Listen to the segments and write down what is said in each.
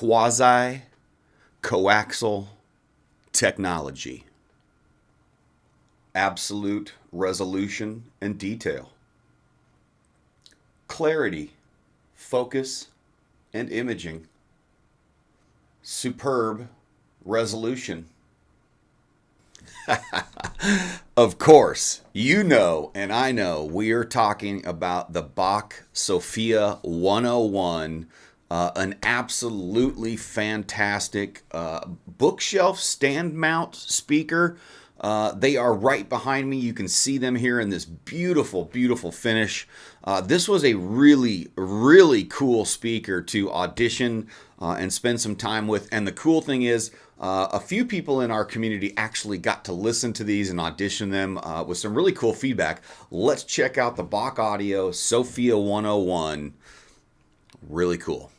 quasi-coaxial technology. Absolute resolution and detail. Clarity, focus, and imaging. Superb resolution. Of course, you know and I know we are talking about the BACHE Sophia 101, an absolutely fantastic bookshelf stand mount speaker. They are right behind me. You can see them here in this beautiful, beautiful finish. This was a really, really cool speaker to audition and spend some time with. And the cool thing is, a few people in our community actually got to listen to these and audition them with some really cool feedback. Let's check out the BACHE Audio Sophia 101. Really cool.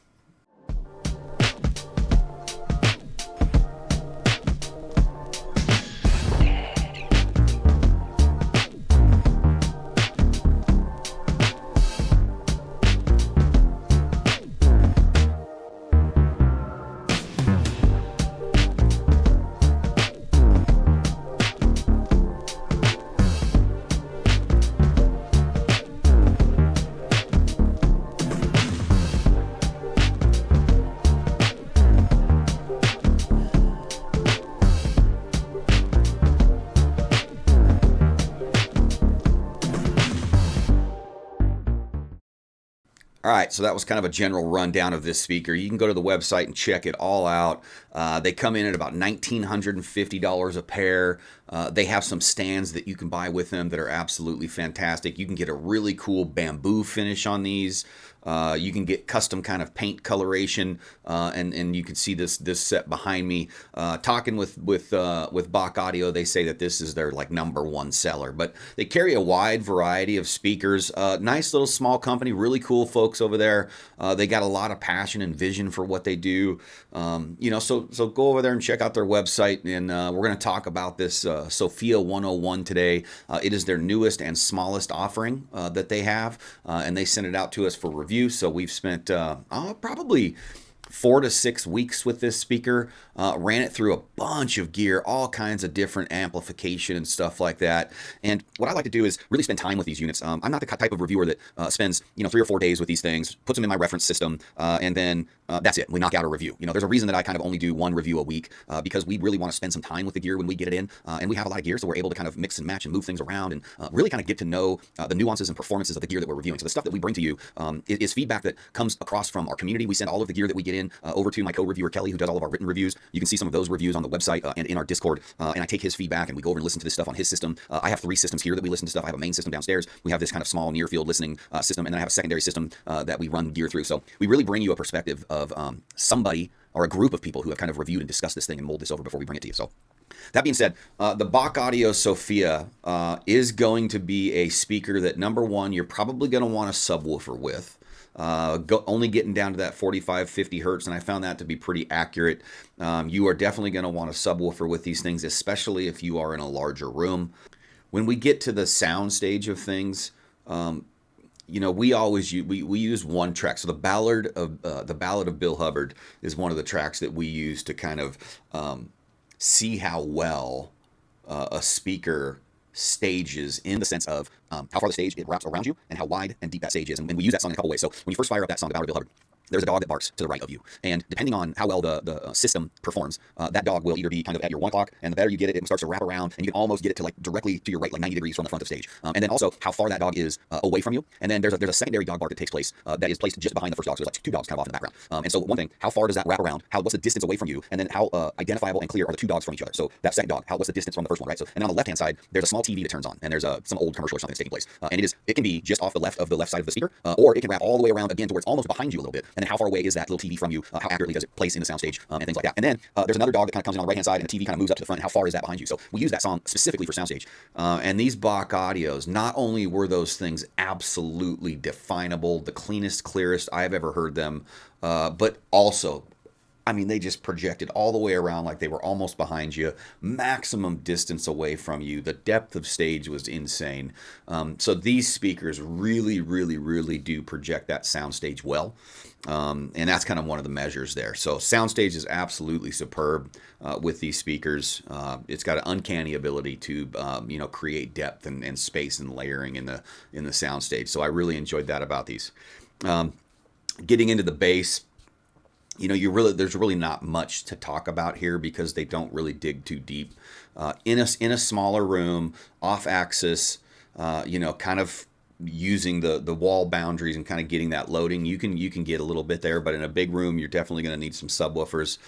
All right, so that was kind of a general rundown of this speaker. You can go to the website and check it all out. They come in at about $1,950 a pair. They have some stands that you can buy with them that are absolutely fantastic. You can get a really cool bamboo finish on these. You can get custom kind of paint coloration, and you can see this set behind me. Talking with BACHE Audio, they say that this is their like #1 seller. But they carry a wide variety of speakers. Nice little small company, really cool folks over there. They got a lot of passion and vision for what they do. So go over there and check out their website. And we're going to talk about this Sophia 101 today. It is their newest and smallest offering that they have, and they sent it out to us for review. So we've spent probably 4 to 6 weeks with this speaker, ran it through a bunch of gear, all kinds of different amplification and stuff like that. And what I like to do is really spend time with these units. I'm not the type of reviewer that spends 3 or 4 days with these things, puts them in my reference system, and then that's it. We knock out a review. There's a reason that I kind of only do 1 review a week, because we really want to spend some time with the gear when we get it in, and we have a lot of gear, so we're able to kind of mix and match and move things around and really kind of get to know the nuances and performances of the gear that we're reviewing. So the stuff that we bring to you is feedback that comes across from our community. We send all of the gear that we get in over to my co-reviewer Kelly, who does all of our written reviews. You can see some of those reviews on the website and in our Discord, and I take his feedback and we go over and listen to this stuff on his system. I have 3 systems here that we listen to stuff. I have a main system downstairs. We have this kind of small near field listening system, and then I have a secondary system that we run gear through. So we really bring you a perspective of somebody or a group of people who have kind of reviewed and discussed this thing and mold this over before we bring it to you. So that being said, the BACHE Audio Sophia is going to be a speaker that, #1, you're probably going to want a subwoofer with. Only getting down to that 45, 50 hertz, and I found that to be pretty accurate. You are definitely going to want a subwoofer with these things, especially if you are in a larger room. When we get to the sound stage of things, we always use one track. So the Ballad of Bill Hubbard is one of the tracks that we use to kind of see how well a speaker stages, in the sense of how far the stage it wraps around you and how wide and deep that stage is. And we use that song in a couple ways. So when you first fire up that song, The Ballad of Bill Hubbard, there's a dog that barks to the right of you. And depending on how well the system performs, that dog will either be kind of at your 1 o'clock, and the better you get it, it starts to wrap around, and you can almost get it to like directly to your right, like 90 degrees from the front of stage. And then also how far that dog is away from you. And then there's a secondary dog bark that takes place that is placed just behind the first dog. So there's like 2 dogs kind of off in the background. And so one thing, how far does that wrap around? What's the distance away from you? And then how identifiable and clear are the 2 dogs from each other? So that second dog, what's the distance from the first one, right? So, and on the left-hand side, there's a small TV that turns on, and there's some old commercial or something that's taking place. And it can be just off the left side of the speaker, or it can wrap all the way around again to where it's almost behind you a little bit. And then how far away is that little TV from you? How accurately does it place in the soundstage, and things like that. And then there's another dog that kind of comes in on the right-hand side, and the TV kind of moves up to the front. And how far is that behind you? So we use that song specifically for soundstage. And these BACHE Audios, not only were those things absolutely definable, the cleanest, clearest I've ever heard them, but also I mean, they just projected all the way around like they were almost behind you, maximum distance away from you. The depth of stage was insane. So these speakers really, really, really do project that soundstage well. And that's kind of one of the measures there. So soundstage is absolutely superb with these speakers. It's got an uncanny ability to, create depth and space and layering in the soundstage. So I really enjoyed that about these. Getting into the bass, there's really not much to talk about here because they don't really dig too deep. In a smaller room, off axis, kind of using the wall boundaries and kind of getting that loading, you can get a little bit there, but in a big room, you're definitely going to need some subwoofers.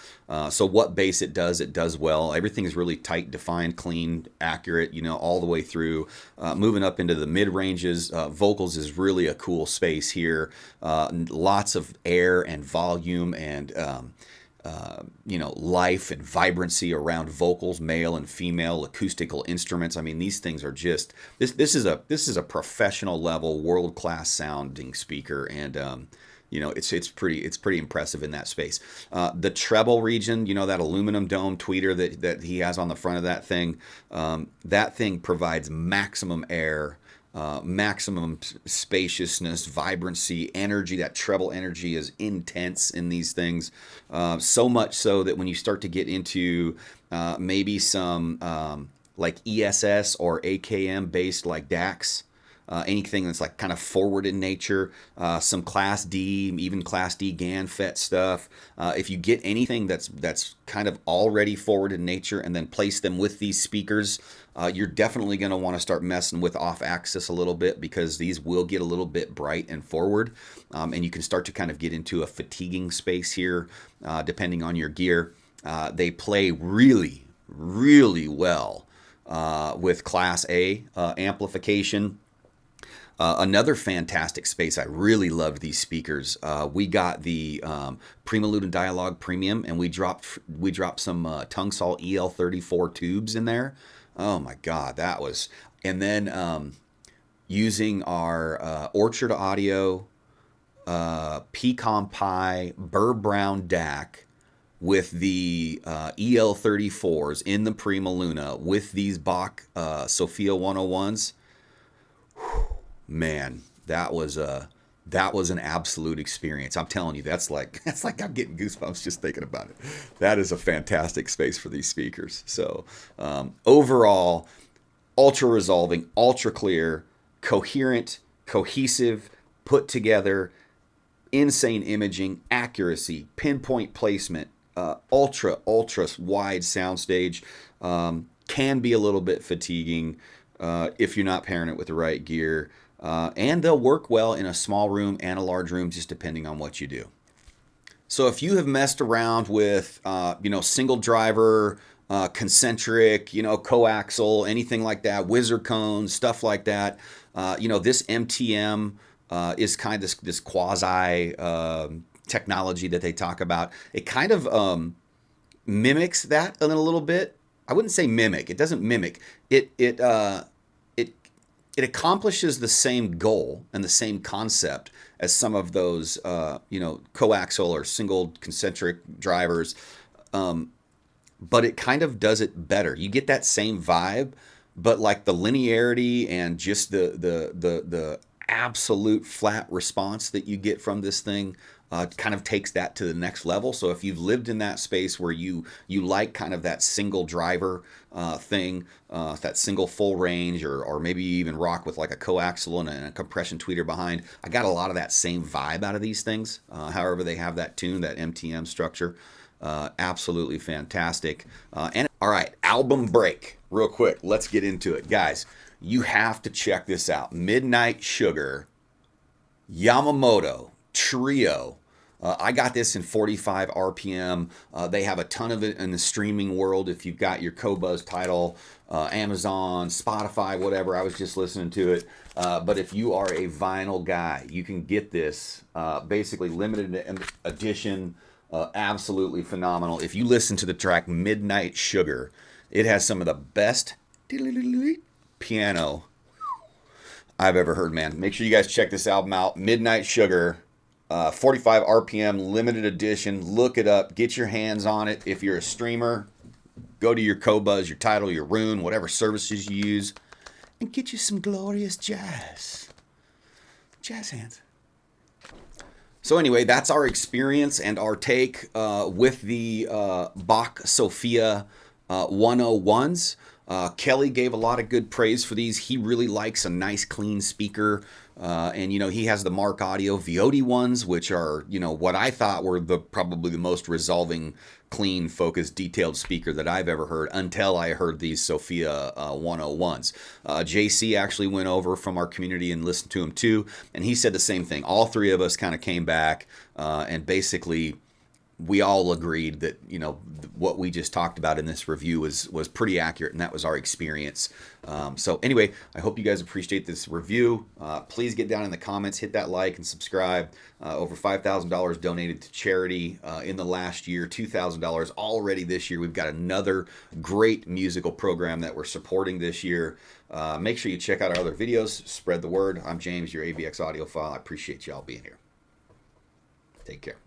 So what bass it does well. Everything is really tight, defined, clean, accurate, all the way through. Moving up into the mid ranges, vocals is really a cool space here. Lots of air and volume and life and vibrancy around vocals, male and female, acoustical instruments. I mean, these things are just this is a professional level, world class sounding speaker, and it's pretty impressive in that space. The treble region, that aluminum dome tweeter that he has on the front of that thing provides maximum air. Maximum spaciousness, vibrancy, energy. That treble energy is intense in these things. So much so that when you start to get into maybe some like ESS or AKM based like DACs, anything that's like kind of forward in nature, some Class D, even Class D GAN FET stuff. If you get anything that's kind of already forward in nature and then place them with these speakers, you're definitely going to want to start messing with off axis a little bit because these will get a little bit bright and forward, and you can start to kind of get into a fatiguing space here depending on your gear. They play really, really well with Class A amplification. Another fantastic space. I really loved these speakers. We got the PrimaLuna DiaLouge Premium, and we dropped some Tungsol EL34 tubes in there. Oh my God, that was. And then using our Orchard Audio Pecan Pi Burr Brown DAC with the EL34s in the PrimaLuna with these BACHE Sophia 101s. Man, that was an absolute experience. I'm telling you, that's like I'm getting goosebumps just thinking about it. That is a fantastic space for these speakers. So overall, ultra resolving, ultra clear, coherent, cohesive, put together, insane imaging, accuracy, pinpoint placement, ultra wide soundstage. Can be a little bit fatiguing if you're not pairing it with the right gear. And they'll work well in a small room and a large room, just depending on what you do. So if you have messed around with, single driver, concentric, coaxial, anything like that, wizard cones, stuff like that, this MTM is kind of this quasi technology that they talk about. It kind of mimics that a little bit. I wouldn't say mimic. It doesn't mimic. It accomplishes the same goal and the same concept as some of those, coaxial or single concentric drivers, but it kind of does it better. You get that same vibe, but like the linearity and just the absolute flat response that you get from this thing kind of takes that to the next level. So if you've lived in that space where you like kind of that single driver thing, that single full range, or maybe you even rock with like a coaxial and a compression tweeter behind, I got a lot of that same vibe out of these things. However they have that tune, that MTM structure. Absolutely fantastic. And all right, album break real quick. Let's get into it. Guys, you have to check this out. Midnight Sugar Yamamoto Trio. I got this in 45 RPM. They have a ton of it in the streaming world. If you've got your Qobuz title, Amazon, Spotify, whatever. I was just listening to it. But if you are a vinyl guy, you can get this basically limited edition. Absolutely phenomenal. If you listen to the track Midnight Sugar, it has some of the best piano I've ever heard, man. Make sure you guys check this album out. Midnight Sugar 45 RPM limited edition. Look it up. Get your hands on it. If you're a streamer, go to your Qobuz, your Tidal, your Rune, whatever services you use, and get you some glorious jazz. Jazz hands. So anyway, that's our experience and our take with the BACHE Sophia 101s. Kelly gave a lot of good praise for these. He really likes a nice clean speaker. And, you know, he has the Mark Audio VOD ones, which are, you know, what I thought were probably the most resolving, clean, focused, detailed speaker that I've ever heard until I heard these Sophia 101s. JC actually went over from our community and listened to him too, and he said the same thing. All three of us kind of came back and basically we all agreed that, you know, what we just talked about in this review was pretty accurate, and that was our experience. So anyway, I hope you guys appreciate this review. Please get down in the comments, hit that like and subscribe. Over $5,000 donated to charity in the last year, $2,000 already this year. We've got another great musical program that we're supporting this year. Make sure you check out our other videos, spread the word. I'm James, your ABX Audiophile. I appreciate y'all being here. Take care.